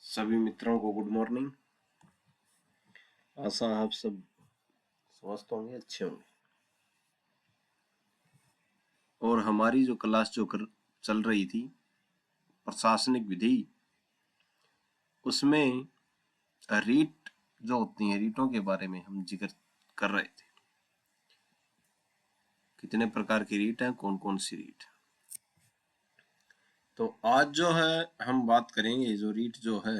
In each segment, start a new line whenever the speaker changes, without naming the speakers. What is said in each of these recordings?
सभी मित्रों को गुड मॉर्निंग। आशा आप सब स्वस्थ होंगे, अच्छे होंगे। और हमारी जो क्लास चल रही थी प्रशासनिक विधि, उसमें रीट जो होती हैं, रीटों के बारे में हम जिक्र कर रहे थे। कितने प्रकार की रीट हैं, कौन कौन सी रीट। तो आज जो है हम बात करेंगे जो रीट जो है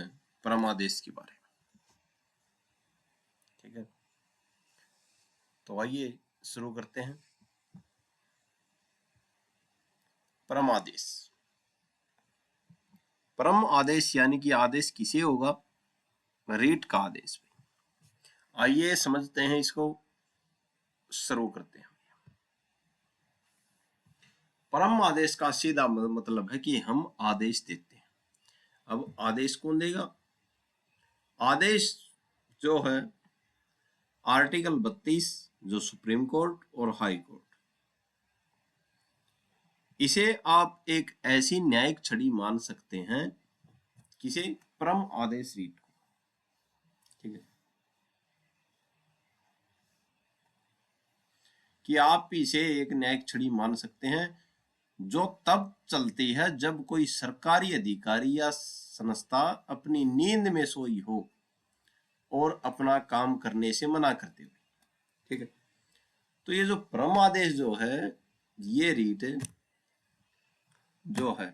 परमादेश के बारे में। ठीक है, तो आइए शुरू करते हैं। परम आदेश। परम आदेश यानी कि आदेश किसे होगा? रीट का आदेश। आइए समझते हैं, इसको शुरू करते हैं। परम आदेश का सीधा मतलब है कि हम आदेश देते हैं। अब आदेश कौन देगा? आदेश जो है आर्टिकल 32 जो सुप्रीम कोर्ट और हाई कोर्ट, इसे आप एक ऐसी न्यायिक छड़ी मान सकते हैं, किसे? परम आदेश रीट को। ठीक है, कि आप इसे एक न्यायिक छड़ी मान सकते हैं जो तब चलती है जब कोई सरकारी अधिकारी या संस्था अपनी नींद में सोई हो और अपना काम करने से मना करते हुए। ठीक है, तो ये जो परम आदेश जो है, ये रीट जो है,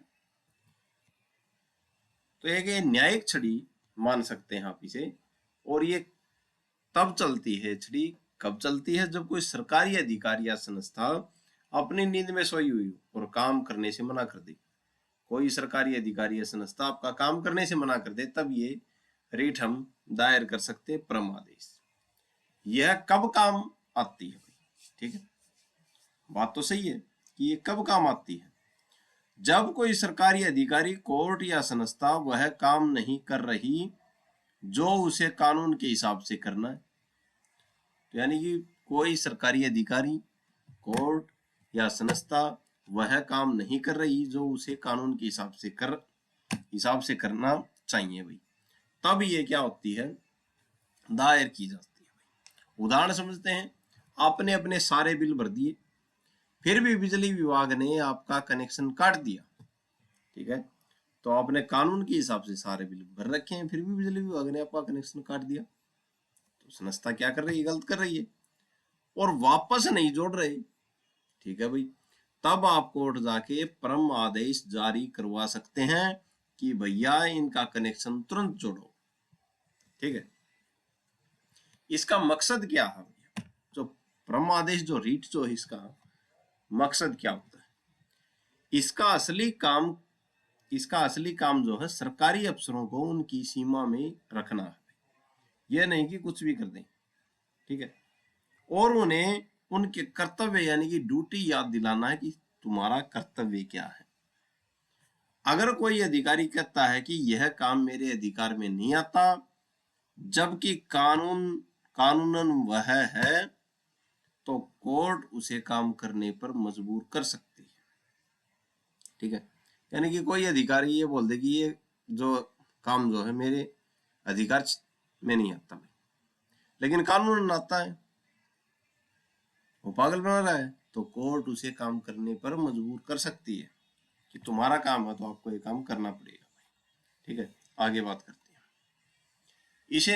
तो एक न्यायिक छड़ी मान सकते हैं आप इसे। और ये तब चलती है छड़ी, कब चलती है? जब कोई सरकारी अधिकारी या संस्था अपनी नींद में सोई हुई हो और काम करने से मना कर दे। कोई सरकारी अधिकारी या संस्था आपका काम करने से मना कर दे, तब ये रीट हम दायर कर सकते हैं, परम आदेश। यह कब काम आती है? ठीक है, बात तो सही है कि ये कब काम आती है? जब कोई सरकारी अधिकारी, कोर्ट या संस्था वह काम नहीं कर रही जो उसे कानून के हिसाब से करना है। तो यानी कि कोई सरकारी अधिकारी, कोर्ट या संस्था वह काम नहीं कर रही जो उसे कानून के हिसाब से करना चाहिए भाई, तब ये क्या होती है? दायर की जाती है भाई। उदाहरण समझते हैं। आपने अपने सारे बिल भर दिए, फिर भी बिजली विभाग ने आपका कनेक्शन काट दिया। ठीक है, तो आपने कानून के हिसाब से सारे बिल भर रखे हैं, फिर भी बिजली विभाग ने आपका कनेक्शन काट दिया, तो संस्था क्या कर रही है? गलत कर रही है और वापस नहीं जोड़ रहे। ठीक है भाई, तब आप कोर्ट जाके परम आदेश जारी करवा सकते हैं कि भैया इनका कनेक्शन तुरंत जोड़ो। ठीक है, इसका मकसद क्या है? जो परम आदेश जो रीट जो है, इसका मकसद क्या होता है? इसका असली काम जो है सरकारी अफसरों को उनकी सीमा में रखना है। यह नहीं कि कुछ भी कर दें। ठीक है, और उन्हें उनके कर्तव्य यानी कि ड्यूटी याद दिलाना है कि तुम्हारा कर्तव्य क्या है। अगर कोई अधिकारी कहता है कि यह काम मेरे अधिकार में नहीं आता, जबकि कानूनन वह है, तो कोर्ट उसे काम करने पर मजबूर कर सकती है। ठीक है, यानी कि कोई अधिकारी ये बोल दे कि ये जो काम जो है मेरे अधिकार में नहीं आता, लेकिन कानून आता है, वो पागल बना रहा है, तो कोर्ट उसे काम करने पर मजबूर कर सकती है कि तुम्हारा काम है तो आपको ये काम करना पड़ेगा। ठीक है, आगे बात करते हैं। इसे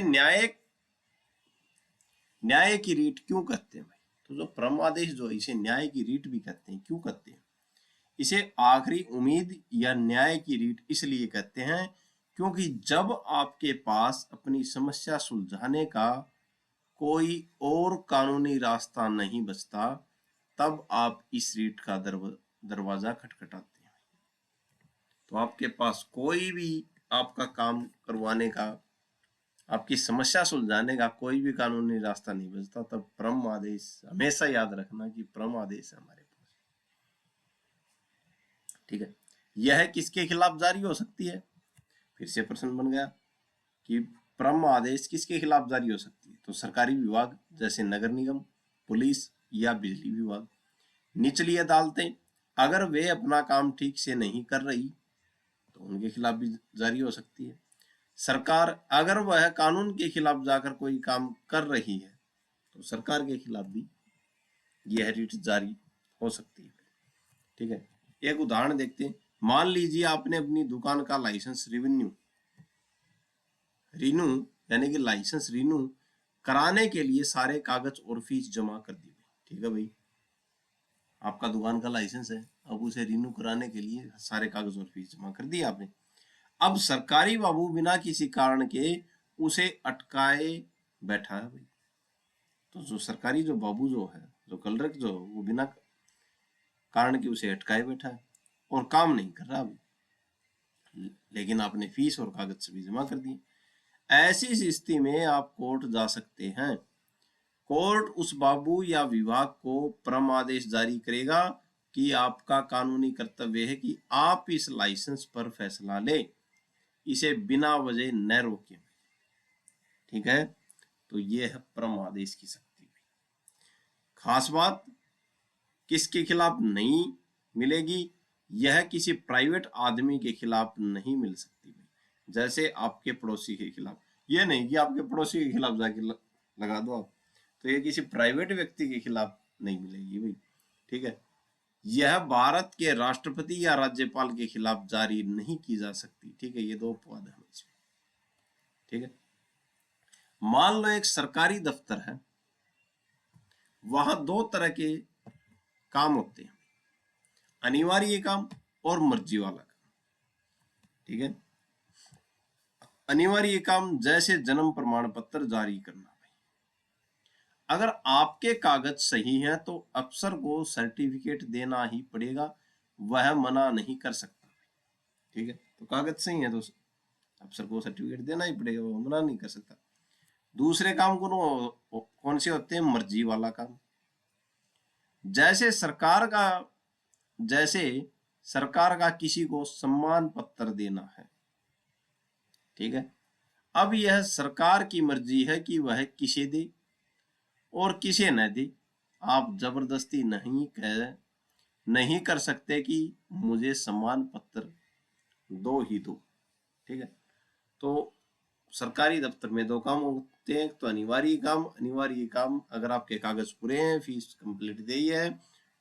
न्याय की रीट क्यों कहते हैं भाई? तो जो परम आदेश जो है, इसे न्याय की रीट भी कहते हैं। क्यों कहते हैं? इसे आखिरी उम्मीद या न्याय की रीट इसलिए कहते हैं क्योंकि जब आपके पास अपनी समस्या सुलझाने का कोई और कानूनी रास्ता नहीं बचता, तब आप इस रीट का दरवाजा खटखटाते हैं। तो आपके पास कोई भी आपका काम करवाने का, आपकी समस्या सुलझाने का कोई भी कानूनी रास्ता नहीं बचता, तब परम आदेश हमेशा याद रखना कि परम आदेश है हमारे पास। ठीक है, यह किसके खिलाफ जारी हो सकती है? फिर से प्रश्न बन गया कि परम आदेश किसके खिलाफ जारी हो सकती है? तो सरकारी विभाग जैसे नगर निगम, पुलिस या बिजली विभाग। निचली अदालतें, अगर वे अपना काम ठीक से नहीं कर रही तो उनके खिलाफ भी जारी हो सकती है। सरकार अगर वह कानून के खिलाफ जाकर कोई काम कर रही है तो सरकार के खिलाफ भी यह रिट जारी हो सकती है। ठीक है, एक उदाहरण देखते हैं। मान लीजिए आपने अपनी दुकान का लाइसेंस रिन्यू यानी कि लाइसेंस रिन्यू कराने के लिए सारे कागज और फीस जमा कर दी। ठीक है भाई, आपका दुकान का लाइसेंस है, अब उसे रिन्यू कराने के लिए सारे कागज और फीस जमा कर दी आपने। अब सरकारी बाबू बिना किसी कारण के उसे अटकाए बैठा है भाई। तो जो सरकारी जो बाबू जो है, जो कलरक जो है, वो बिना कारण के उसे अटकाए बैठा है और काम नहीं कर रहा अभी, लेकिन आपने फीस और कागज सभी जमा कर दिए। ऐसी स्थिति में आप कोर्ट जा सकते हैं। कोर्ट उस बाबू या विभाग को परम आदेश जारी करेगा कि आपका कानूनी कर्तव्य है कि आप इस लाइसेंस पर फैसला लें, इसे बिना वजह न रोकें। ठीक है, तो ये है परम आदेश की शक्ति। खास बात किसके खिलाफ नहीं मिलेगी, यह किसी प्राइवेट आदमी के खिलाफ नहीं मिल सकती। जैसे आपके पड़ोसी के खिलाफ, ये नहीं कि आपके पड़ोसी के खिलाफ जाके लगा दो आप, तो ये किसी प्राइवेट व्यक्ति के खिलाफ नहीं मिलेगी भाई। ठीक है, यह भारत के राष्ट्रपति या राज्यपाल के खिलाफ जारी नहीं की जा सकती। ठीक है, ये दो अपवाद है इसमें। ठीक है, मान लो एक सरकारी दफ्तर है, वहां दो तरह के काम होते हैं, अनिवार्य काम और मर्जी वाला काम। ठीक है, अनिवार्य काम जैसे जन्म प्रमाण पत्र जारी करना भाई, अगर आपके कागज सही हैं तो अफसर को सर्टिफिकेट देना ही पड़ेगा, वह मना नहीं कर सकता। ठीक है, तो कागज सही है तो अफसर को सर्टिफिकेट देना ही पड़ेगा, वो मना नहीं कर सकता। दूसरे काम कौन से होते हैं, मर्जी वाला काम। जैसे सरकार का किसी को सम्मान पत्र देना है। ठीक है, अब यह सरकार की मर्जी है कि वह किसे दे और किसे न दे। आप जबरदस्ती नहीं कर सकते कि मुझे सम्मान पत्र दो ही दो। ठीक है, तो सरकारी दफ्तर में दो काम होते हैं, तो अनिवार्य काम अगर आपके कागज पूरे हैं, फीस कंप्लीट दी है,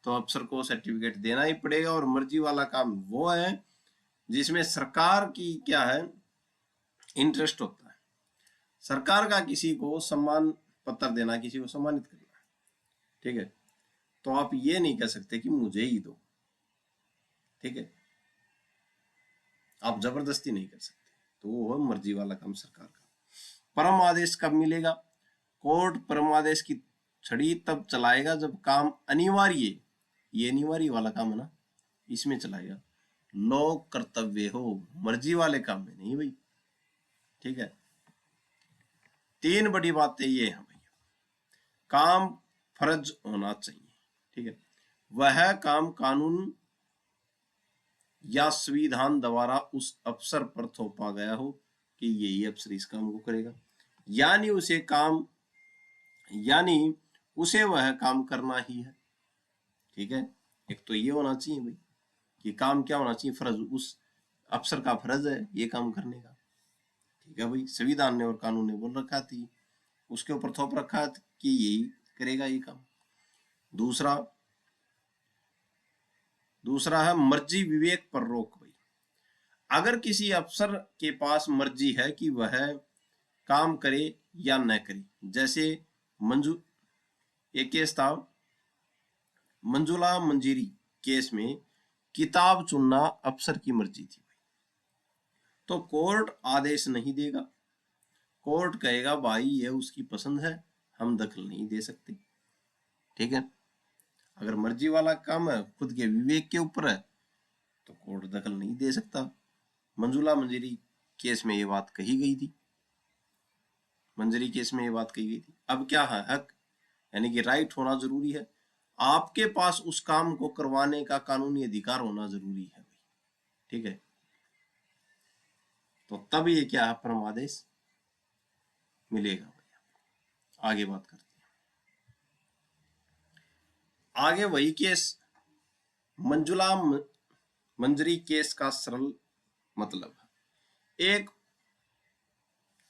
तो अफसर को सर्टिफिकेट देना ही पड़ेगा। और मर्जी वाला काम वो है जिसमें सरकार की क्या है, इंटरेस्ट होता है। सरकार का किसी को सम्मान पत्र देना, किसी को सम्मानित करना। ठीक है, तो आप ये नहीं कह सकते कि मुझे ही दो। ठीक है, आप जबरदस्ती नहीं कर सकते, तो वो है मर्जी वाला काम सरकार का। परम आदेश कब मिलेगा, कोर्ट परम आदेश की छड़ी तब चलाएगा जब काम अनिवार्य, ये अनिवार्य वाला काम है ना, इसमें चलाएगा, लोक कर्तव्य हो, मर्जी वाले काम में नहीं भाई। ठीक है, तीन बड़ी बातें ये हैं भैया। काम फर्ज होना चाहिए। ठीक है, वह काम कानून या संविधान द्वारा उस अफसर पर थोपा गया हो कि यही अफसर इस काम को करेगा, यानी उसे वह काम करना ही है। ठीक है, एक तो ये होना चाहिए भाई कि काम क्या होना चाहिए, फर्ज, उस अफसर का फर्ज है ये काम करने का। ठीक है भाई, संविधान ने और कानून ने बोल रखा थी, उसके ऊपर थोप रखा कि यही करेगा ये काम। दूसरा है मर्जी विवेक पर रोक भाई। अगर किसी अफसर के पास मर्जी है कि वह काम करे या न करे, जैसे एक केस था मंजुला मंजीरी केस में, किताब चुनना अफसर की मर्जी थी भाई, तो कोर्ट आदेश नहीं देगा। कोर्ट कहेगा भाई ये उसकी पसंद है, हम दखल नहीं दे सकते। ठीक है, अगर मर्जी वाला काम है, खुद के विवेक के ऊपर है, तो कोर्ट दखल नहीं दे सकता। मंजुला मंजरी केस में ये बात कही गई थी, मंजरी केस में ये बात कही गई थी। अब क्या है, हक यानी कि राइट होना जरूरी है, आपके पास उस काम को करवाने का कानूनी अधिकार होना जरूरी है। ठीक है, तो तब ये क्या है, परम आदेश मिलेगा। आगे बात करते हैं। आगे वही केस, मंजुला मंजरी केस का सरल मतलब है, एक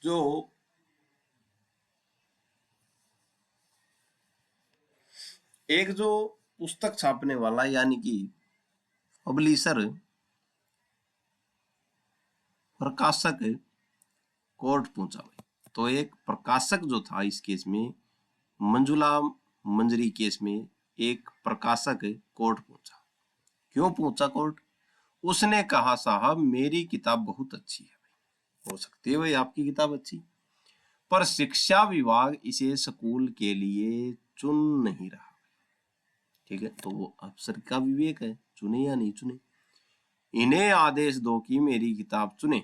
जो एक जो पुस्तक छापने वाला यानी कि पब्लिशर, प्रकाशक कोर्ट पहुंचा भाई। तो एक प्रकाशक जो था इस केस में, मंजुला मंजरी केस में एक प्रकाशक कोर्ट पहुंचा। क्यों पहुंचा कोर्ट? उसने कहा साहब मेरी किताब बहुत अच्छी है भाई, हो सकती है भाई आपकी किताब अच्छी, पर शिक्षा विभाग इसे स्कूल के लिए चुन नहीं रहा। ठीक है, तो वो अफसर का विवेक है, चुने या नहीं चुने। इन्हें आदेश दो कि मेरी किताब चुने।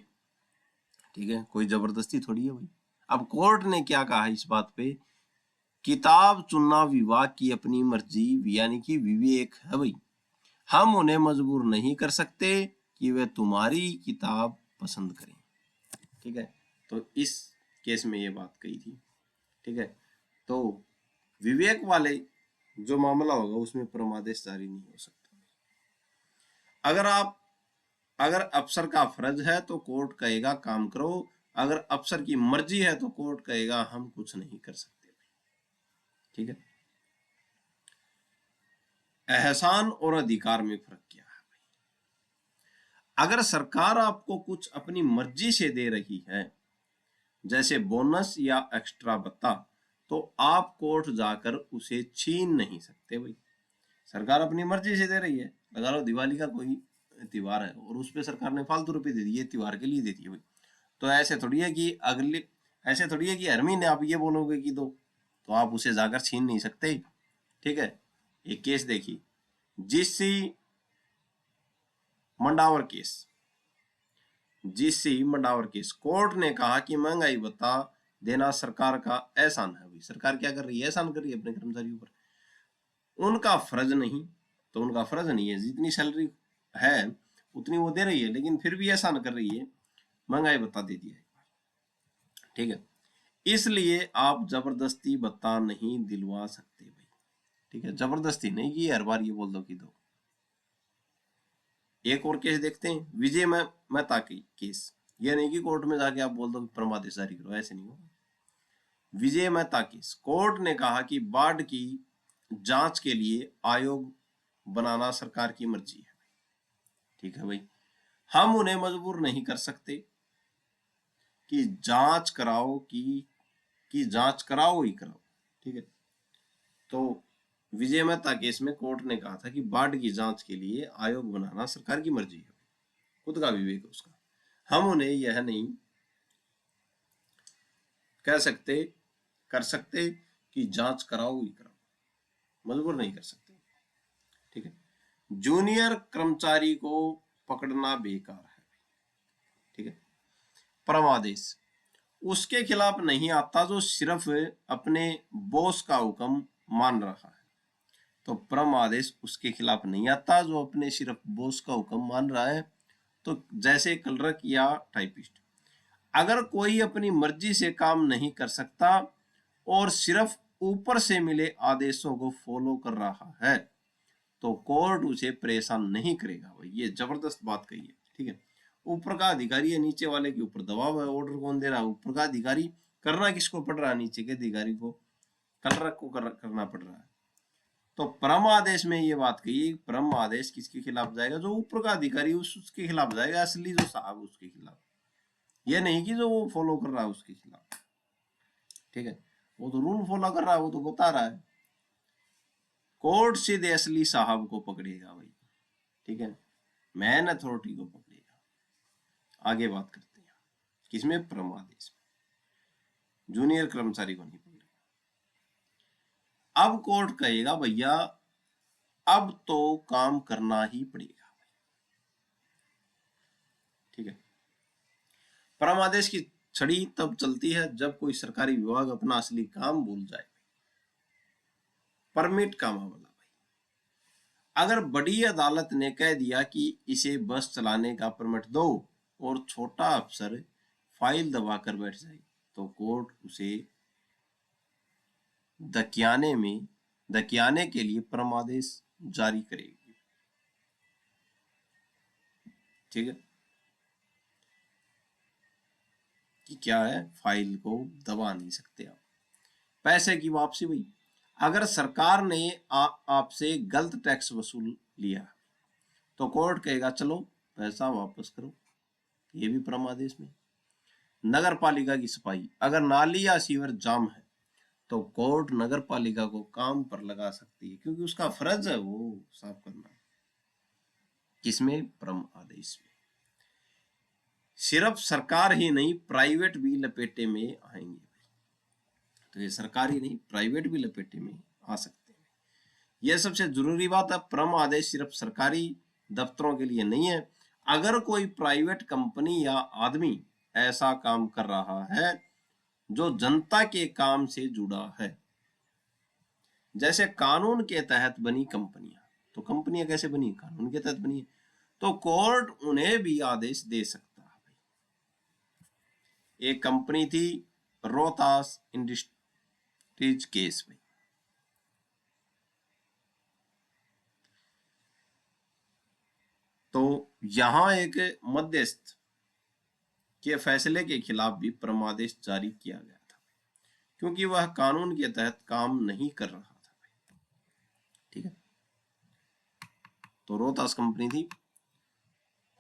ठीक है, कोई जबरदस्ती थोड़ी है भाई। अब कोर्ट ने क्या कहा इस बात पे, किताब चुनना विभाग की अपनी मर्जी यानी कि विवेक है भाई, हम उन्हें मजबूर नहीं कर सकते कि वे तुम्हारी किताब पसंद करें। ठीक है, तो इस केस में ये बात कही थी। ठीक है, तो विवेक वाले जो मामला होगा उसमें परमादेश जारी नहीं हो सकता। अगर अफसर का फर्ज है तो कोर्ट कहेगा काम करो, अगर अफसर की मर्जी है तो कोर्ट कहेगा हम कुछ नहीं कर सकते। ठीक है, एहसान और अधिकार में फर्क क्या है भाई? अगर सरकार आपको कुछ अपनी मर्जी से दे रही है, जैसे बोनस या एक्स्ट्रा भत्ता, तो आप कोर्ट जाकर उसे छीन नहीं सकते भाई। सरकार अपनी मर्जी से दे रही है, लगा लो दिवाली का कोई त्योहार है और उस पर सरकार ने फालतू रुपए दे दिए, त्योहार के लिए देती है भाई, तो ऐसे थोड़ी है कि हर महीने आप ये बोलोगे कि दो, तो आप उसे जाकर छीन नहीं सकते। ठीक है, एक केस देखिए, जीसी मंडावर केस, कोर्ट ने कहा कि महंगाई भत्ता देना सरकार का एहसान है। सरकार क्या कर रही है? एहसान कर रही है अपने कर्मचारियों पर, उनका फर्ज नहीं। तो उनका फर्ज नहीं है, जितनी सैलरी है उतनी वो दे रही है, लेकिन फिर भी एहसान कर रही है, महंगाई भत्ता दे दिया है। ठीक है, इसलिए आप जबरदस्ती भत्ता नहीं दिलवा सकते भाई। ठीक है, जबरदस्ती नहीं की, हर बार ये बोल दो कि दो। एक और केस देखते हैं, विजय मेहता की केस। ये नहीं कि कोर्ट में जाके आप बोल दो परमादेश जारी करो, ऐसे नहीं होगा। विजय मेहता केस, कोर्ट ने कहा कि बाढ़ की जांच के लिए आयोग बनाना सरकार की मर्जी है। ठीक है भाई, हम उन्हें मजबूर नहीं कर सकते कि जांच कराओ कि जांच कराओ ही कराओ। ठीक है, तो विजय मेहता केस में कोर्ट ने कहा था कि बाढ़ की जांच के लिए आयोग बनाना सरकार की मर्जी है, खुद का विवेक है उसका, हम उन्हें यह नहीं कह सकते कर सकते कि जांच कराओ ही कराओ, मजबूर नहीं कर सकते। ठीक है, जूनियर कर्मचारी को पकड़ना बेकार है। ठीक है, परमादेश उसके खिलाफ नहीं आता जो सिर्फ अपने बॉस का हुक्म मान रहा है। तो परम आदेश उसके खिलाफ नहीं आता जो अपने सिर्फ बॉस का हुक्म मान रहा है। तो जैसे क्लर्क या टाइपिस्ट, अगर कोई अपनी मर्जी से काम नहीं कर सकता और सिर्फ ऊपर से मिले आदेशों को फॉलो कर रहा है, तो कोर्ट उसे परेशान नहीं करेगा भाई। ये जबरदस्त बात कही है। ठीक है, ऊपर का अधिकारी है, नीचे वाले के ऊपर दबाव है, ऑर्डर कौन दे रहा है? ऊपर का अधिकारी। करना किसको पड़ रहा है? नीचे के अधिकारी को, क्लर्क को करना पड़ रहा है। तो परम आदेश में ये बात कही, परम आदेश किसके खिलाफ जाएगा? जो ऊपर का अधिकारी उसके खिलाफ जाएगा, असली जो साहब उसके खिलाफ, ये नहीं कि जो वो फॉलो कर रहा है उसके खिलाफ। ठीक है, वो तो रूल फॉलो कर रहा है, वो तो बता रहा है। कोर्ट सीधे असली साहब को पकड़ेगा भाई। ठीक है, मैन अथॉरिटी को पकड़ेगा। आगे बात करते हैं किसमें? परम आदेश में। जूनियर कर्मचारी को नहीं पकड़ेगा। अब कोर्ट कहेगा भैया अब तो काम करना ही पड़ेगा। ठीक है, परम आदेश की छड़ी तब चलती है जब कोई सरकारी विभाग अपना असली काम भूल जाए। परमिट का मामला भाई, अगर बड़ी अदालत ने कह दिया कि इसे बस चलाने का परमिट दो और छोटा अफसर फाइल दबाकर बैठ जाए, तो कोर्ट उसे दकियाने के लिए परमादेश जारी करेगी। ठीक है, कि क्या है, फाइल को दबा नहीं सकते आप। पैसे की वापसी भाई, अगर सरकार ने आपसे गलत टैक्स वसूल लिया तो कोर्ट कहेगा चलो पैसा वापस करो, ये भी परमादेश में। नगर पालिका की सफाई, अगर नाली या सीवर जाम है तो कोर्ट नगर पालिका को काम पर लगा सकती है, क्योंकि उसका फर्ज है वो साफ करना। किसमें? परम आदेश में। सिर्फ सरकार ही नहीं, प्राइवेट भी लपेटे में आएंगे। तो ये सरकारी नहीं, प्राइवेट भी लपेटे में आ सकते हैं। यह सबसे जरूरी बात है, परम आदेश सिर्फ सरकारी दफ्तरों के लिए नहीं है। अगर कोई प्राइवेट कंपनी या आदमी ऐसा काम कर रहा है जो जनता के काम से जुड़ा है, जैसे कानून के तहत बनी कंपनियां, तो कंपनियां कैसे बनी? कानून के तहत बनी, तो कोर्ट उन्हें भी आदेश दे सकता है। एक कंपनी थी रोहतास इंडस्ट्रीज केस में, तो यहां एक मध्यस्थ के फैसले के खिलाफ भी परमादेश जारी किया गया था, क्योंकि वह कानून के तहत काम नहीं कर रहा था। ठीक है, तो रोहतास कंपनी थी,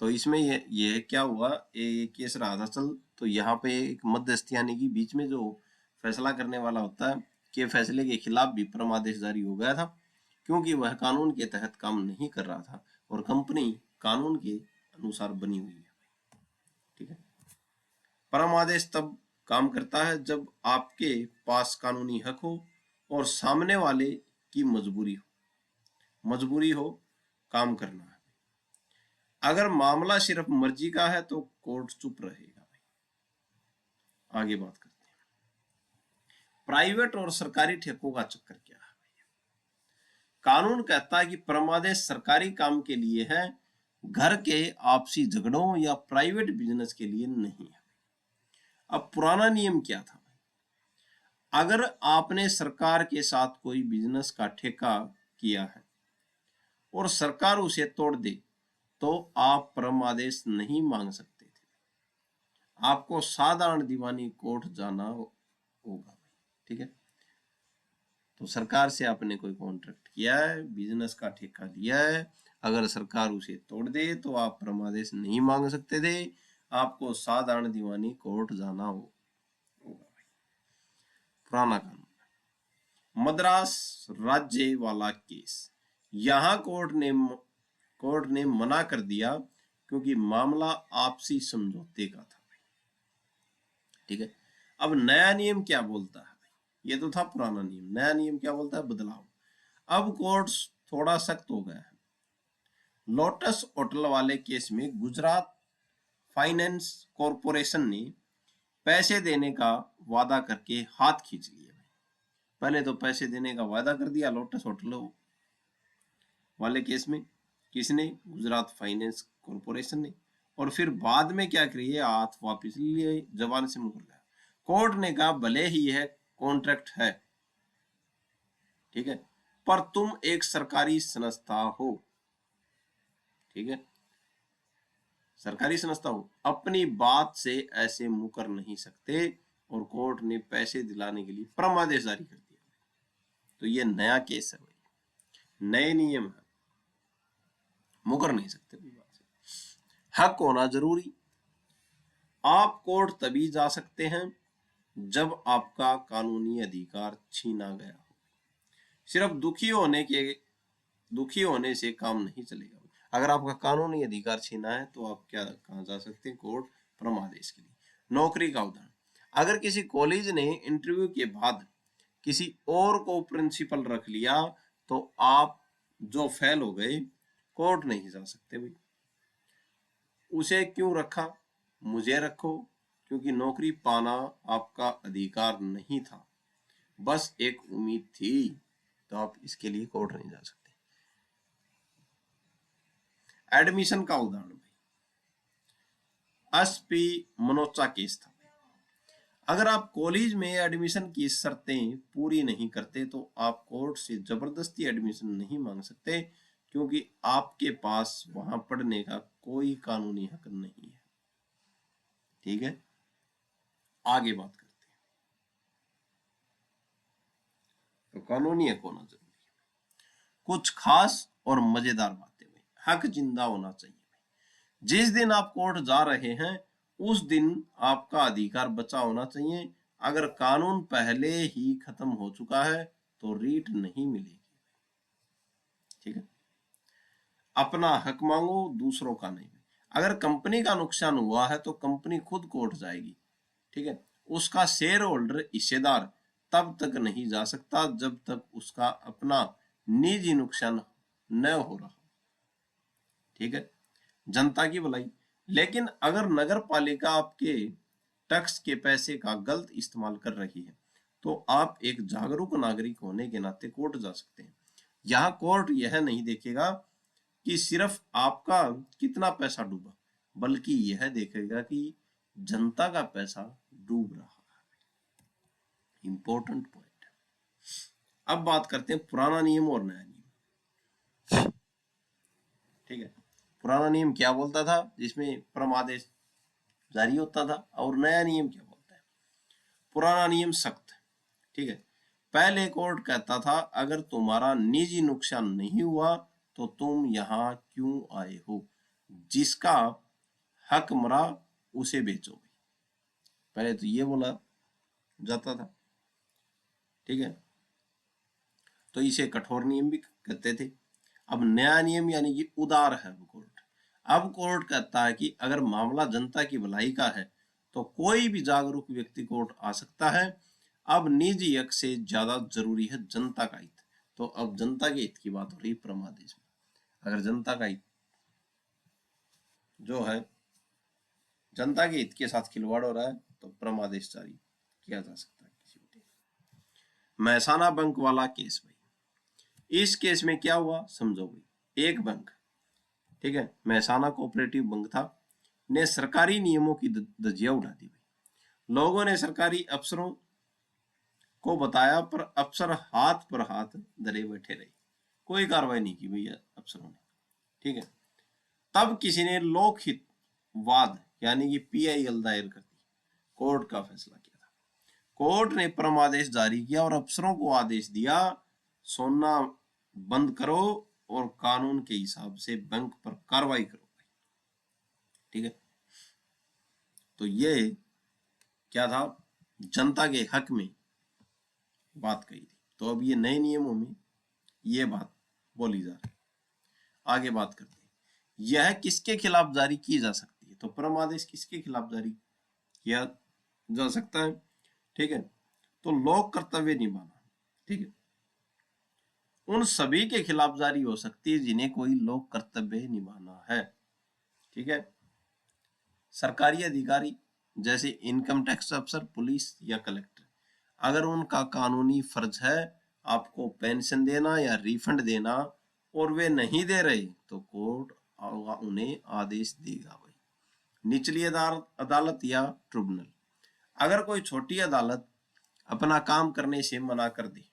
तो इसमें ये क्या हुआ, ये केस रहा था चल, तो यहाँ पे एक मध्यस्थ यानी कि बीच में जो फैसला करने वाला होता है के फैसले के खिलाफ भी परमादेश जारी हो गया था, क्योंकि वह कानून के तहत काम नहीं कर रहा था और कंपनी कानून के अनुसार बनी हुई है। ठीक है, परमादेश तब काम करता है जब आपके पास कानूनी हक हो और सामने वाले की मजबूरी हो काम करना है। अगर मामला सिर्फ मर्जी का है तो कोर्ट चुप रहेगा। आगे बात करते हैं, प्राइवेट और सरकारी ठेकों का चक्कर क्या है। कानून कहता है कि परमादेश सरकारी काम के लिए है, घर के आपसी झगड़ों या प्राइवेट बिजनेस के लिए नहीं है। अब पुराना नियम क्या था? अगर आपने सरकार के साथ कोई बिजनेस का ठेका किया है और सरकार उसे तोड़ दे तो आप परमादेश नहीं मांग सकते थे, आपको साधारण दीवानी कोर्ट जाना होगा। ठीक है, तो सरकार से आपने कोई कॉन्ट्रैक्ट किया है, बिजनेस का ठेका लिया है, अगर सरकार उसे तोड़ दे तो आप परमादेश नहीं मांग सकते थे, आपको साधारण दीवानी कोर्ट जाना होगा। पुराना कानून। मद्रास राज्य वाला केस, यहां कोर्ट ने मना कर दिया क्योंकि मामला आपसी समझौते का था। ठीक है, अब नया नियम क्या बोलता है? ये तो था पुराना नियम, नया नियम क्या बोलता है? बदलाव। अब कोर्ट थोड़ा सख्त हो गया है। लोटस होटल वाले केस में गुजरात फाइनेंस कॉरपोरेशन ने पैसे देने का वादा करके हाथ खींच लिया। पहले तो पैसे देने का वादा कर दिया लोटस होटल वाले केस में, किसने? गुजरात फाइनेंस कॉरपोरेशन ने, और फिर बाद में क्या करिए, हाथ वापिस लिए, जबान से मुकर गया। कोर्ट ने कहा भले ही यह कॉन्ट्रैक्ट है, ठीक है, पर तुम एक सरकारी संस्था हो। ठीक है, सरकारी संस्था हो, अपनी बात से ऐसे मुकर नहीं सकते, और कोर्ट ने पैसे दिलाने के लिए परमादेश जारी कर दिया। तो ये नया केस है भाई, नए नियम है, मुकर नहीं सकते कोई बात से। हक होना जरूरी, आप कोर्ट तभी जा सकते हैं जब आपका कानूनी अधिकार छीना गया हो। सिर्फ दुखी होने से काम नहीं चलेगा। अगर आपका कानूनी अधिकार छीना है तो आप कहाँ जा सकते हैं? कोर्ट, परमादेश के लिए। नौकरी का उदाहरण, अगर किसी कॉलेज ने इंटरव्यू के बाद किसी और को प्रिंसिपल रख लिया तो आप जो फेल हो गए, कोर्ट नहीं जा सकते भाई। उसे क्यों रखा? मुझे रखो, क्योंकि नौकरी पाना आपका अधिकार नहीं था, बस एक उम्मीद थी, तो आप इसके लिए कोर्ट नहीं जा सकते। एडमिशन का उदाहरण भाई, एसपी मनोचा केस था। अगर आप कॉलेज में एडमिशन की शर्तें पूरी नहीं करते तो आप कोर्ट से जबरदस्ती एडमिशन नहीं मांग सकते, क्योंकि आपके पास वहां पढ़ने का कोई कानूनी हक नहीं है। ठीक है, आगे बात करते हैं। तो कानूनी हक होना जरूरी है। कुछ खास और मजेदार बातें भाई, हक जिंदा होना चाहिए भाई। जिस दिन आप कोर्ट जा रहे हैं उस दिन आपका अधिकार बचा होना चाहिए। अगर कानून पहले ही खत्म हो चुका है तो रीट नहीं मिलेगी। ठीक है, अपना हक मांगो, दूसरों का नहीं। अगर कंपनी का नुकसान हुआ है तो कंपनी खुद कोर्ट जाएगी। ठीक है, उसका शेयर होल्डर हिस्सेदार तब तक नहीं जा सकता जब तक उसका अपना निजी नुकसान न हो रहा। ठीक है, जनता की भलाई। लेकिन अगर नगर पालिका आपके टैक्स के पैसे का गलत इस्तेमाल कर रही है तो आप एक जागरूक नागरिक होने के नाते कोर्ट जा सकते हैं। यहाँ कोर्ट यह नहीं देखेगा कि सिर्फ आपका कितना पैसा डूबा, बल्कि यह देखेगा कि जनता का पैसा डूब रहा है। Important point. अब बात करते हैं पुराना नियम और नया नियम। ठीक है, पुराना नियम क्या बोलता था, जिसमें परम आदेश जारी होता था, और नया नियम क्या बोलता है। पुराना नियम सख्त। ठीक है, पहले कोर्ट कहता था अगर तुम्हारा निजी नुकसान नहीं हुआ तो तुम यहाँ क्यों आए हो, जिसका हक मरा उसे बेचो। पहले तो ये बोला जाता था। ठीक है, तो इसे कठोर नियम भी कहते थे। अब नया नियम यानी कि उदार है कोर्ट। अब कोर्ट कहता है कि अगर मामला जनता की भलाई का है तो कोई भी जागरूक व्यक्ति कोर्ट आ सकता है। अब निजी हक से ज्यादा जरूरी है जनता का हित। तो अब जनता के हित की बात हो रही परमादेश में। अगर जनता का हित जो है, जनता के हित के साथ खिलवाड़ हो रहा है तो परमादेश जारी किया जा सकता है किसी भी। महसाना बैंक वाला केस भाई, इस केस में क्या हुआ समझो भाई। एक बैंक, ठीक है, महसाना कोऑपरेटिव बैंक था, ने सरकारी नियमों की धज्जियां उड़ा दी भाई। लोगों ने सरकारी अफसरों को बताया पर अफसर हाथ पर हाथ धरे बैठे रहे, कोई कार्रवाई नहीं की भैया अफसरों ने। ठीक है, तब किसी ने लोकहित वाद यानी कि पीआईएल दायर कर दी, कोर्ट का फैसला किया था। कोर्ट ने परमादेश जारी किया और अफसरों को आदेश दिया सोना बंद करो और कानून के हिसाब से बैंक पर कार्रवाई करो। ठीक है, तो ये क्या था, जनता के हक में बात कही थी। तो अब ये नए नियमों में ये बात बोली जा रही है। आगे बात करते हैं, यह किसके खिलाफ जारी की जा सकती है। तो परम आदेश किसके खिलाफ जारी किया जा सकता है। ठीक है, तो लोक कर्तव्य निभाना। ठीक है, उन सभी के खिलाफ जारी हो सकती है जिन्हें कोई लोक कर्तव्य निभाना है। ठीक है, सरकारी अधिकारी जैसे इनकम टैक्स अफसर, पुलिस या कलेक्टर, अगर उनका कानूनी फर्ज है आपको पेंशन देना या रिफंड देना और वे नहीं दे रहे तो कोर्ट उन्हें आदेश देगा भाई। निचली अदालत या ट्रिब्यूनल, अगर कोई छोटी अदालत अपना काम करने से मना कर दे,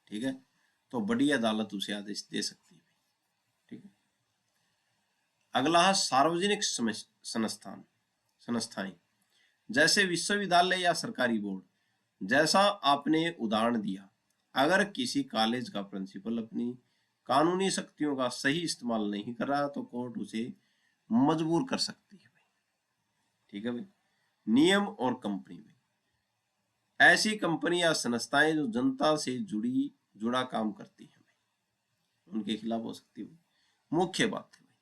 ठीक है, तो बड़ी अदालत उसे आदेश दे सकती है। ठीक है, अगला है सार्वजनिक संस्थाएं जैसे विश्वविद्यालय या सरकारी बोर्ड। जैसा आपने उदाहरण दिया, अगर किसी कॉलेज का प्रिंसिपल अपनी कानूनी शक्तियों का सही इस्तेमाल नहीं कर रहा तो कोर्ट उसे मजबूर कर सकती है भाई। ठीक है भाई, नियम और कंपनी में ऐसी कंपनी या संस्थाएं जो जनता से जुड़ा काम करती है भाई, उनके खिलाफ हो सकती है। मुख्य बात है भाई,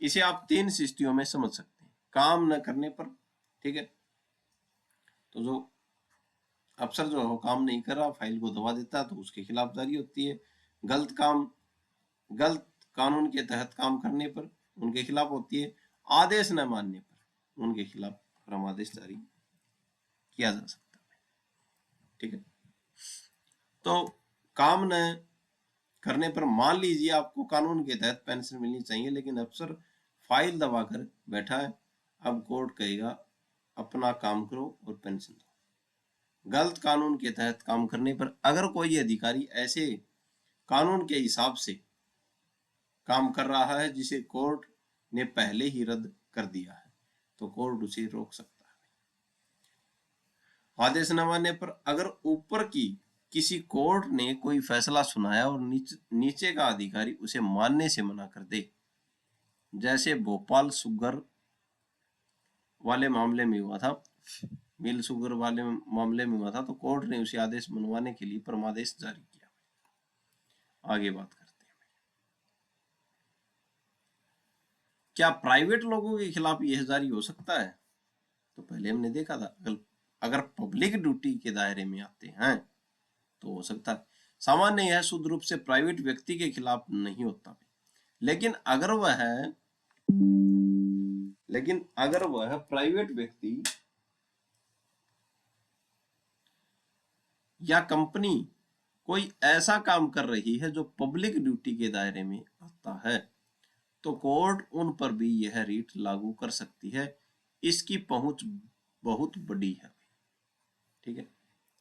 इसे आप 3 स्थितियों में समझ सकते हैं। काम न करने पर, ठीक है, तो जो अफसर जो है वो काम नहीं कर रहा, फाइल को दबा देता है तो उसके खिलाफ जारी होती है। गलत कानून के तहत काम करने पर उनके खिलाफ होती है। आदेश न मानने पर उनके खिलाफ परमादेश जारी किया जा सकता है। ठीक है, तो काम न करने पर मान लीजिए आपको कानून के तहत पेंशन मिलनी चाहिए लेकिन अफसर फाइल दबाकर बैठा है, अब कोर्ट कहेगा अपना काम करो और पेंशन दो। गलत कानून के तहत काम करने पर अगर कोई अधिकारी ऐसे कानून के हिसाब से काम कर रहा है जिसे कोर्ट ने पहले ही रद्द कर दिया है तो कोर्ट उसे रोक सकता है। आदेश न मानने पर अगर ऊपर की किसी कोर्ट ने कोई फैसला सुनाया और नीचे का अधिकारी उसे मानने से मना कर दे, जैसे भोपाल शुगर वाले मामले में हुआ था, मिल शुगर वाले मामले में हुआ था, तो कोर्ट ने उसे आदेश मनवाने के लिए परमादेश जारी किया। आगे बात करते हैं, क्या प्राइवेट लोगों के खिलाफ यह जारी हो सकता है? तो पहले हमने देखा था, अगर पब्लिक ड्यूटी के दायरे में आते हैं तो हो सकता है। सामान्य यह शुद्ध रूप से प्राइवेट व्यक्ति के खिलाफ नहीं होता, लेकिन अगर वह प्राइवेट व्यक्ति या कंपनी कोई ऐसा काम कर रही है जो पब्लिक ड्यूटी के दायरे में आता है, तो कोर्ट उन पर भी यह रीट लागू कर सकती है। इसकी पहुंच बहुत बड़ी है, ठीक है,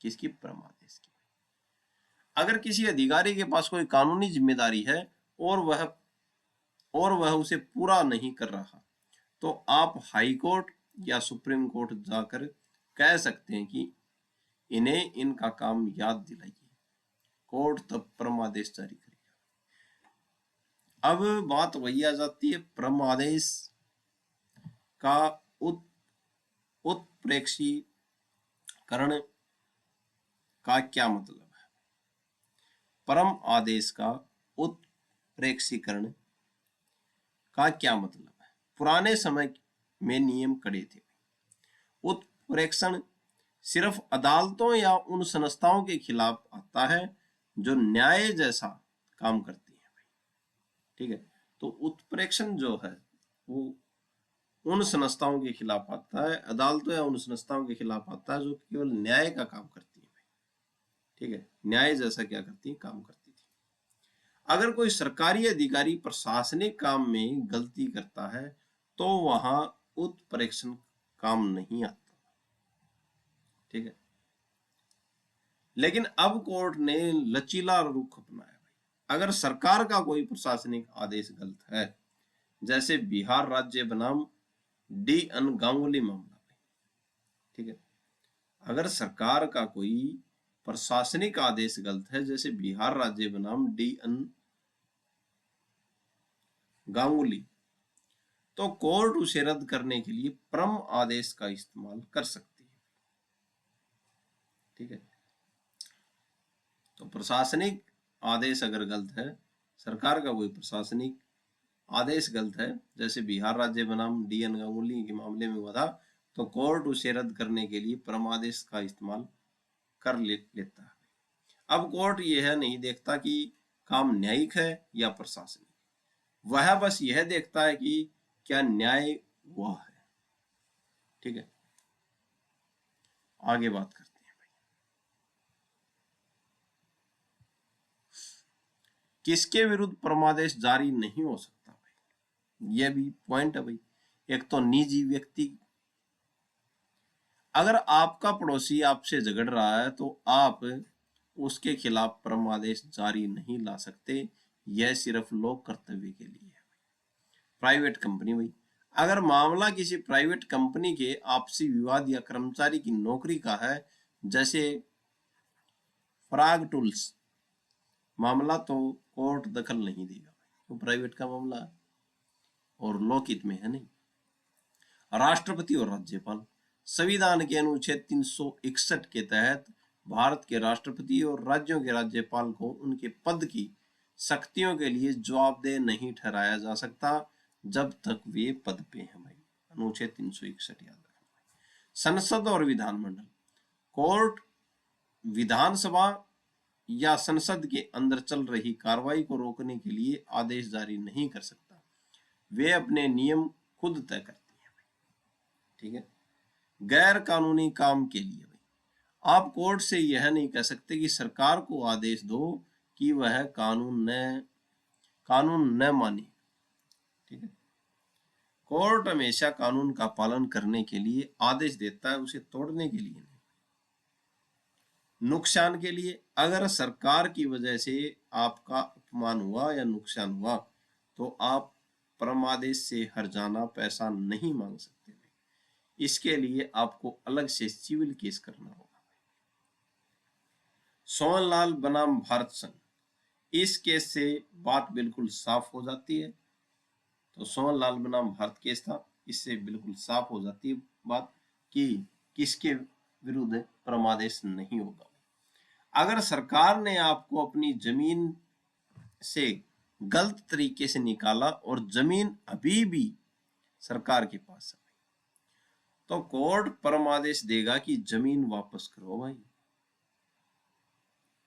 किसकी? परमादेश की। अगर किसी अधिकारी के पास कोई कानूनी जिम्मेदारी है और वह उसे पूरा नहीं कर रहा, तो आप हाई कोर्ट या सुप्रीम कोर्ट जाकर कह सकते हैं कि इन्हें इनका काम याद दिलाइए। कोर्ट तब परमादेश जारी करेगा। अब बात वही आ जाती है, परमादेश का उत्प्रेक्षीकरण का क्या मतलब है? परम आदेश का उत्प्रेक्षीकरण का क्या मतलब है? पुराने समय में नियम कड़े थे। उत्प्रेक्षण सिर्फ अदालतों या उन संस्थाओं के खिलाफ आता है जो न्याय जैसा काम करती है, ठीक है। तो उत्प्रेक्षण जो है वो उन संस्थाओं के खिलाफ आता है, अदालतों या उन संस्थाओं के खिलाफ आता है जो केवल न्याय का काम करती है, ठीक है, न्याय जैसा क्या करती है? काम करती थी। अगर कोई सरकारी अधिकारी प्रशासनिक काम में गलती करता है तो वहां उत्प्रेक्षण काम नहीं आता, ठीक है। लेकिन अब कोर्ट ने लचीला रुख अपनाया। अगर सरकार का कोई प्रशासनिक आदेश गलत है, जैसे बिहार राज्य बनाम D.N. गांगुली मामला, ठीक है, अगर सरकार का कोई प्रशासनिक आदेश गलत है, जैसे बिहार राज्य बनाम D.N. गांगुली, तो कोर्ट उसे रद्द करने के लिए परम आदेश का इस्तेमाल कर सकती है, ठीक है। तो प्रशासनिक आदेश अगर गलत है, सरकार का कोई प्रशासनिक आदेश गलत है, जैसे बिहार राज्य बनाम D.N. गांगुली के मामले में हुआ था, तो कोर्ट उसे रद्द करने के लिए परम आदेश का इस्तेमाल कर लेता है। अब कोर्ट यह नहीं देखता कि काम न्यायिक है या प्रशासनिक, वह बस यह देखता है कि क्या न्याय हुआ है, ठीक है। आगे बात करते हैं भाई, किसके विरुद्ध परमादेश जारी नहीं हो सकता भाई, यह भी पॉइंट है भाई। एक तो निजी व्यक्ति, अगर आपका पड़ोसी आपसे झगड़ रहा है तो आप उसके खिलाफ परमादेश जारी नहीं ला सकते, यह सिर्फ लोक कर्तव्य के लिए है। प्राइवेट कंपनी भाई, अगर मामला किसी प्राइवेट कंपनी के आपसी विवाद या कर्मचारी की नौकरी का है, जैसे पराग टूल्स मामला, तो कोर्ट दखल नहीं देगा, तो प्राइवेट का मामला है और लोकहित में है नहीं। राष्ट्रपति और राज्यपाल, संविधान के अनुच्छेद 361 के तहत भारत के राष्ट्रपति और राज्यों के राज्यपाल को उनके पद की शक्तियों के लिए जवाबदेह नहीं ठहराया जा सकता जब तक वे पद पे हैं भाई, अनुच्छेद 361 याद रखना। संसद और विधानमंडल, कोर्ट विधानसभा या संसद के अंदर चल रही कार्रवाई को रोकने के लिए आदेश जारी नहीं कर सकता, वे अपने नियम खुद तय करती हैं, ठीक है। गैर कानूनी काम के लिए भाई, आप कोर्ट से यह नहीं कह सकते कि सरकार को आदेश दो कि वह कानून न माने, ठीक है। कोर्ट हमेशा कानून का पालन करने के लिए आदेश देता है, उसे तोड़ने के लिए नहीं। नुकसान के लिए, अगर सरकार की वजह से आपका अपमान हुआ या नुकसान हुआ तो आप परमादेश से हर्जाना पैसा नहीं मांग सकते, इसके लिए आपको अलग से सिविल केस करना होगा। सोहनलाल बनाम भारत संघ, इस केस से बात बिल्कुल साफ हो जाती है। तो सोहनलाल बनाम भारत केस था, इससे बिल्कुल साफ हो जाती है बात कि किसके विरुद्ध परमादेश नहीं होगा। अगर सरकार ने आपको अपनी जमीन से गलत तरीके से निकाला और जमीन अभी भी सरकार के पास है, तो कोर्ट परमादेश देगा कि जमीन वापस करो भाई।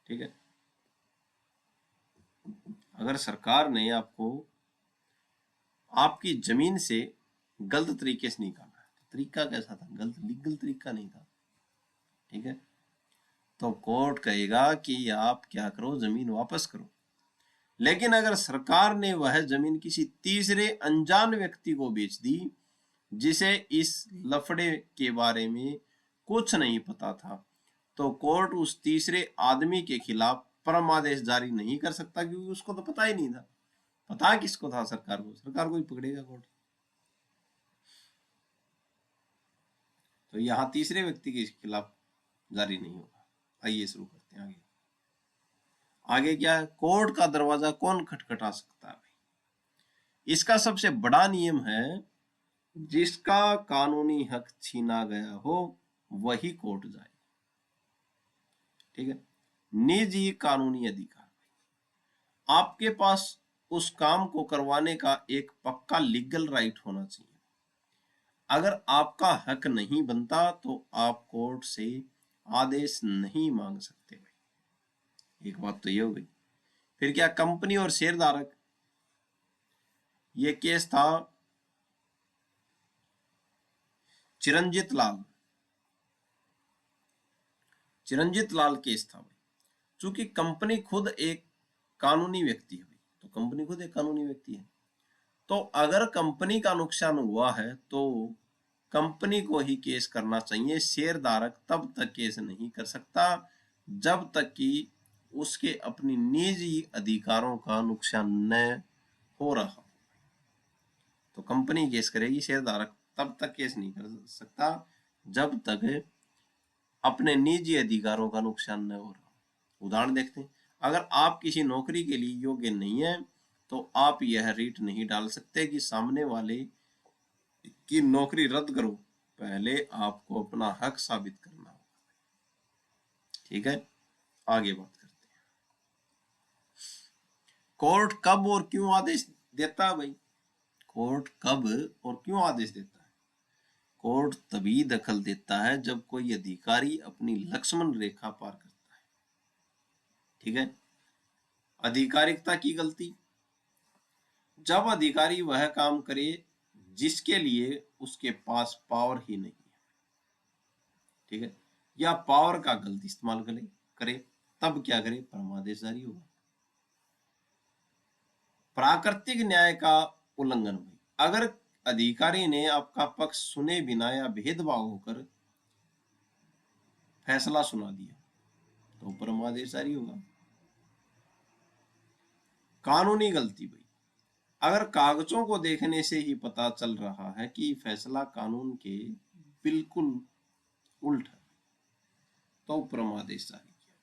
ठीक है, अगर सरकार ने आपको आपकी जमीन से गलत तरीके से निकाला, तरीका कैसा था, गलत लीगल तरीका नहीं था, ठीक है, तो कोर्ट कहेगा कि आप क्या करो, जमीन वापस करो। लेकिन अगर सरकार ने वह जमीन किसी तीसरे अनजान व्यक्ति को बेच दी, जिसे इस लफड़े के बारे में कुछ नहीं पता था, तो कोर्ट उस तीसरे आदमी के खिलाफ परमादेश जारी नहीं कर सकता, क्योंकि उसको तो पता ही नहीं था। पता किसको था? सरकार को। सरकार को ही पकड़ेगा कोर्ट। तो यहां तीसरे व्यक्ति के खिलाफ जारी नहीं होगा। आइए शुरू करते हैं आगे। आगे क्या है? कोर्ट का दरवाजा कौन खटखटा सकता है भाई? इसका सबसे बड़ा नियम है, जिसका कानूनी हक छीना गया हो वही कोर्ट जाए। ठीक है, निजी कानूनी अधिकार, आपके पास उस काम को करवाने का एक पक्का लीगल राइट होना चाहिए। अगर आपका हक नहीं बनता तो आप कोर्ट से आदेश नहीं मांग सकते भाई। एक बात तो ये हो गई। फिर क्या? कंपनी और शेयरधारक, ये केस था चिरंजीत लाल केस था भाई। चूंकि कंपनी खुद एक कानूनी व्यक्ति है, तो कंपनी खुद एक कानूनी व्यक्ति है, तो अगर कंपनी का नुकसान हुआ है तो कंपनी को ही केस करना चाहिए। शेयरधारक तब तक केस नहीं कर सकता जब तक कि उसके अपनी निजी अधिकारों का नुकसान न हो रहा। तो कंपनी केस करेगी, शेयरधारक तब तक केस नहीं कर सकता जब तक अपने निजी अधिकारों का नुकसान न हो रहा। उदाहरण देखते हैं। अगर आप किसी नौकरी के लिए योग्य नहीं है तो आप यह रीट नहीं डाल सकते कि सामने वाले की नौकरी रद्द करो, पहले आपको अपना हक साबित करना होगा। ठीक है, आगे बात करते हैं। कोर्ट कब और क्यों आदेश देता है भाई? कोर्ट कब और क्यों आदेश देता है? कोर्ट तभी दखल देता है जब कोई अधिकारी अपनी लक्ष्मण रेखा पार करता है। ठीक है, अधिकारिकता की गलती, जब अधिकारी वह काम करे जिसके लिए उसके पास पावर ही नहीं है, ठीक है, या पावर का गलत इस्तेमाल करे तब क्या करे? परमादेश जारी होगा। प्राकृतिक न्याय का उल्लंघन भाई, अगर अधिकारी ने आपका पक्ष सुने बिना या भेदभाव होकर फैसला सुना दिया तो परमादेश जारी होगा। कानूनी गलती भाई, अगर कागजों को देखने से ही पता चल रहा है कि फैसला कानून के बिल्कुल उल्ट है तो परमादेश जारी किया।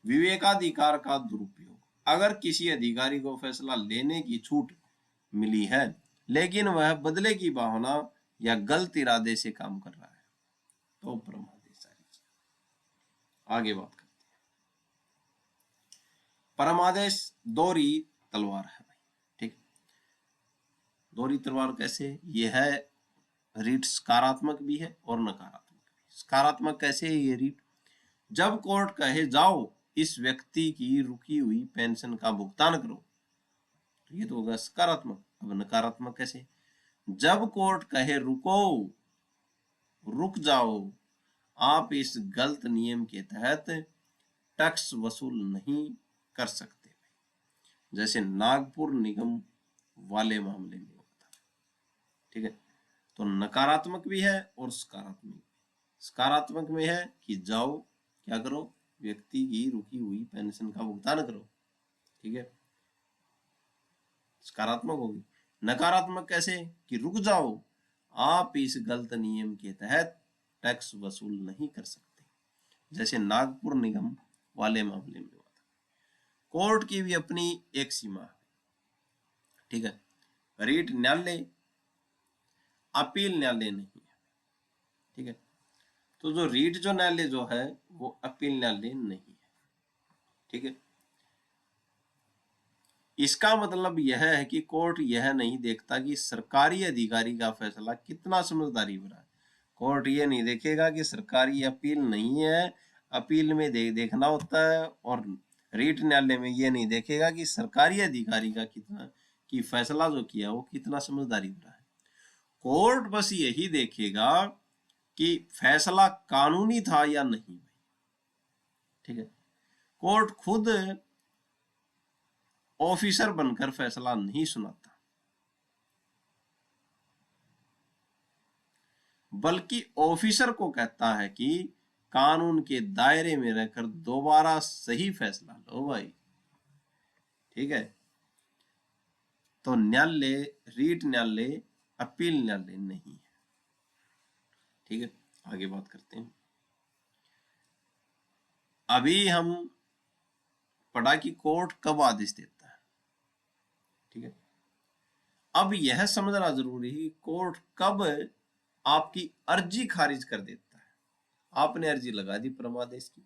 विवेकाधिकार का दुरुपयोग, अगर किसी अधिकारी को फैसला लेने की छूट मिली है लेकिन वह बदले की भावना या गलत इरादे से काम कर रहा है तो परमादेश जारी किया। आगे बात करते हैं। परमादेश दोहरी तलवार है भाई। ठीक, दोहरी तलवार कैसे? यह है रीट सकारात्मक भी है और नकारात्मक भी। सकारात्मक कैसे है ये रीट? जब कोर्ट कहे जाओ इस व्यक्ति की रुकी हुई पेंशन का भुगतान करो, तो ये तो होगा सकारात्मक। अब नकारात्मक कैसे? जब कोर्ट कहे रुक जाओ, आप इस गलत नियम के तहत टैक्स वसूल नहीं कर सकते, जैसे नागपुर निगम वाले मामले में होता है। ठीक है, तो नकारात्मक भी है और सकारात्मक। सकारात्मक में है कि जाओ क्या करो? व्यक्ति की रुकी हुई पेंशन का भुगतान करो। ठीक है, सकारात्मक होगी। नकारात्मक कैसे? कि रुक जाओ, आप इस गलत नियम के तहत टैक्स वसूल नहीं कर सकते, जैसे नागपुर निगम वाले मामले में बात। कोर्ट की भी अपनी एक सीमा है, ठीक है। रीट न्यायालय, अपील न्यायालय नहीं है, ठीक है। तो जो रीट जो न्यायालय जो है वो अपील न्यायालय नहीं है, ठीक है। इसका मतलब यह है कि कोर्ट यह नहीं देखता कि सरकारी अधिकारी का फैसला कितना समझदारी भरा है। कोर्ट ये नहीं देखेगा कि सरकारी अपील नहीं है, अपील में देखना होता है, और रीट न्यायालय में ये नहीं देखेगा कि सरकारी अधिकारी का कितना कि फैसला जो किया वो कितना समझदारी भरा है। कोर्ट बस यही देखेगा कि फैसला कानूनी था या नहीं, ठीक है। कोर्ट खुद ऑफिसर बनकर फैसला नहीं सुनाता, बल्कि ऑफिसर को कहता है कि कानून के दायरे में रहकर दोबारा सही फैसला लो भाई, ठीक है। तो न्यायालय, रीट न्यायालय अपील न्यायालय नहीं है, ठीक है। आगे बात करते हैं। अभी हम पढ़ा कि कोर्ट कब आदेश देता है, ठीक है। अब यह समझना जरूरी है कि कोर्ट कब आपकी अर्जी खारिज कर देता है। आपने अर्जी लगा दी परमादेश की,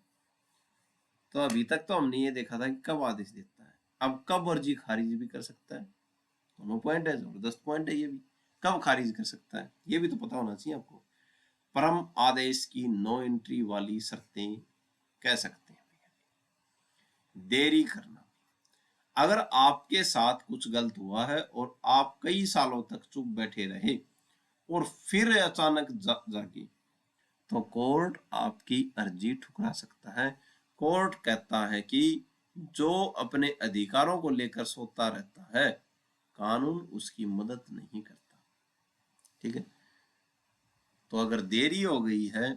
तो अभी तक तो हमने ये देखा था कि कब आदेश देता है, अब कब अर्जी खारिज भी कर सकता है। दोनों पॉइंट है, जबरदस्त पॉइंट है ये भी। कब खारिज कर सकता है ये भी तो पता होना चाहिए आपको। परम आदेश की नो एंट्री वाली शर्तें कह सकते हैं। देरी करना, अगर आपके साथ कुछ गलत हुआ है और आप कई सालों तक चुप बैठे रहे और फिर अचानक जागे, तो कोर्ट आपकी अर्जी ठुकरा सकता है। कोर्ट कहता है कि जो अपने अधिकारों को लेकर सोता रहता है, कानून उसकी मदद नहीं करता, ठीक है। तो अगर देरी हो गई है,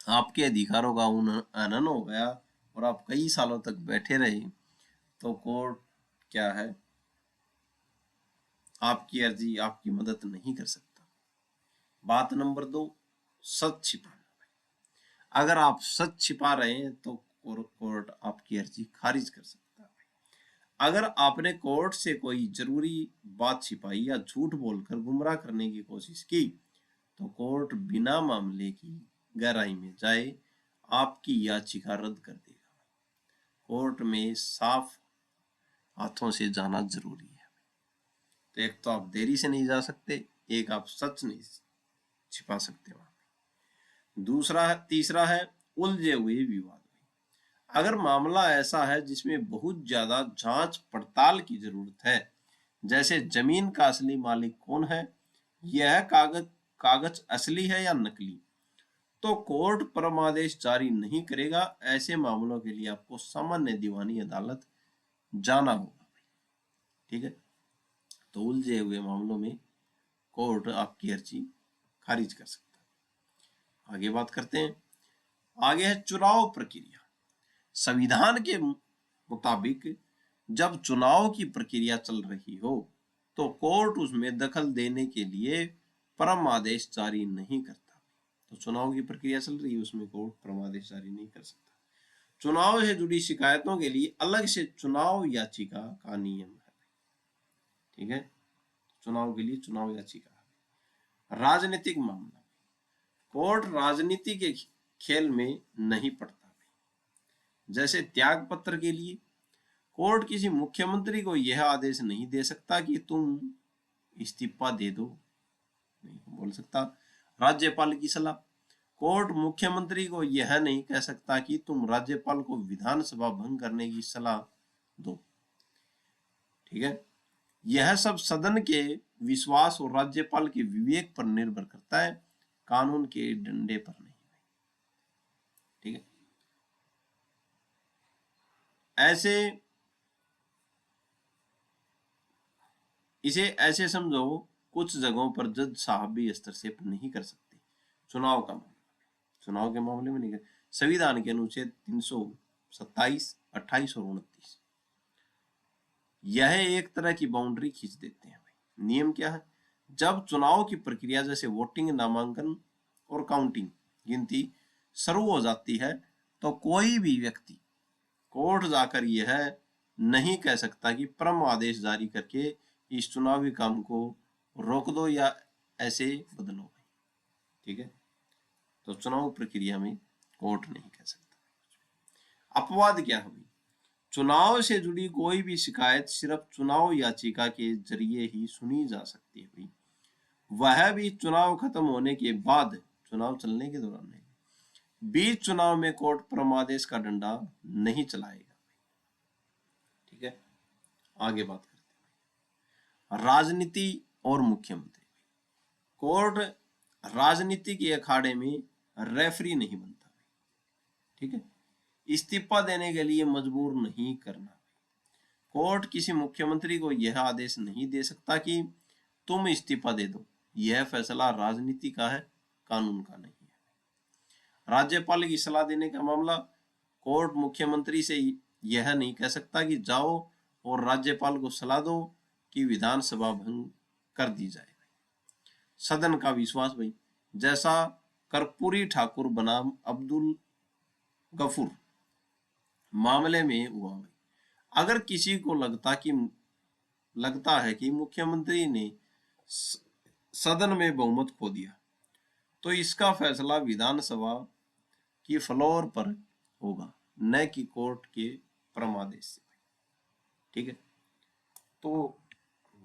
आपके अधिकारों का उल्लंघन हो गया और आप कई सालों तक बैठे रहे, तो कोर्ट क्या है, आपकी अर्जी, आपकी मदद नहीं कर सकता। बात नंबर 2, सच छिपाना। अगर आप सच छिपा रहे हैं तो कोर्ट आपकी अर्जी खारिज कर सकता है। अगर आपने कोर्ट से कोई जरूरी बात छिपाई या झूठ बोलकर गुमराह करने की कोशिश की, तो कोर्ट बिना मामले की गहराई में जाए आपकी याचिका रद्द कर देगा। कोर्ट में साफ हाथों से जाना जरूरी है। तो एक तो आप देरी से नहीं जा सकते, एक आप सच नहीं छिपा सकते वहां पे। दूसरा है, तीसरा है उलझे हुए विवाद। अगर मामला ऐसा है जिसमें बहुत ज्यादा जांच पड़ताल की जरूरत है, जैसे जमीन का असली मालिक कौन है, यह कागज असली है या नकली, तो कोर्ट परमादेश जारी नहीं करेगा। ऐसे मामलों के लिए आपको सामान्य दीवानी अदालत जाना होगा, ठीक है। तो उलझे हुए मामलों में कोर्ट आपकी अर्जी खारिज कर सकता है। आगे बात करते हैं। आगे है चुनाव प्रक्रिया। संविधान के मुताबिक जब चुनाव की प्रक्रिया चल रही हो, तो कोर्ट उसमें दखल देने के लिए परम आदेश जारी नहीं करता। तो चुनाव की प्रक्रिया चल रही है, उसमें कोर्ट परम आदेश जारी नहीं कर सकता। चुनाव से जुड़ी शिकायतों के लिए अलग से चुनाव याचिका का नियम है, ठीक है। चुनाव के लिए चुनाव याचिका। राजनीतिक मामला, कोर्ट राजनीति के खेल में नहीं पड़ता। जैसे त्याग पत्र के लिए कोर्ट किसी मुख्यमंत्री को यह आदेश नहीं दे सकता कि तुम इस्तीफा दे दो, नहीं बोल सकता। राज्यपाल की सलाह, कोर्ट मुख्यमंत्री को यह नहीं कह सकता कि तुम राज्यपाल को विधानसभा भंग करने की सलाह दो, ठीक है। यह सब सदन के विश्वास और राज्यपाल के विवेक पर निर्भर करता है, कानून के डंडे पर नहीं, ठीक है। इसे ऐसे समझो, कुछ जगहों पर जज साहब भी हस्तक्षेप नहीं कर सकते। चुनाव का मामला, चुनाव के मामले में नहीं कर। संविधान के अनुच्छेद 327, 28 और 29 यह एक तरह की बाउंड्री खींच देते हैं भाई। नियम क्या है, जब चुनाव की प्रक्रिया जैसे वोटिंग, नामांकन और काउंटिंग, गिनती शुरू हो जाती है, तो कोई भी व्यक्ति कोर्ट जाकर यह नहीं कह सकता कि परम आदेश जारी करके इस चुनावी काम को रोक दो या ऐसे बदलो। ठीक है, तो चुनाव प्रक्रिया में कोर्ट नहीं कह सकता। अपवाद क्या है? चुनाव से जुड़ी कोई भी शिकायत सिर्फ चुनाव याचिका के जरिए ही सुनी जा सकती है भाई, वह भी चुनाव खत्म होने के बाद, चुनाव चलने के दौरान नहीं। बीच चुनाव में कोर्ट परमादेश का डंडा नहीं चलाएगा। ठीक है, आगे बात करते हैं राजनीति और मुख्यमंत्री। कोर्ट राजनीति के अखाड़े में रेफरी नहीं बनता। ठीक है, इस्तीफा देने के लिए मजबूर नहीं करना। कोर्ट किसी मुख्यमंत्री को यह आदेश नहीं दे सकता कि तुम इस्तीफा दे दो। यह फैसला राजनीति का है, कानून का नहीं है। राज्यपाल की सलाह देने का मामला, कोर्ट मुख्यमंत्री से यह नहीं कह सकता कि जाओ और राज्यपाल को सलाह दो कि विधानसभा भंग कर दी जाए। सदन का विश्वास भाई, जैसा कर्पूरी ठाकुर बनाम अब्दुल गफूर मामले में हुआ भाई, अगर किसी को लगता है कि मुख्यमंत्री ने सदन में बहुमत खो दिया, तो इसका फैसला विधानसभा की फ्लोर पर होगा, न कि कोर्ट के परमादेश से। ठीक है, तो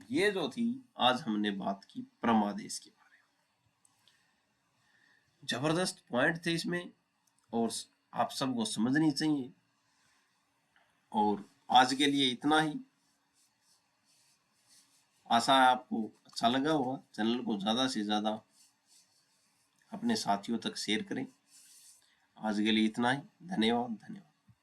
ये जो थी आज हमने बात की परमादेश के बारे में। जबरदस्त पॉइंट थे इसमें और आप सबको समझनी चाहिए। और आज के लिए इतना ही। आशा है आपको अच्छा लगा होगा। चैनल को ज़्यादा से ज़्यादा अपने साथियों तक शेयर करें। आज के लिए इतना ही। धन्यवाद।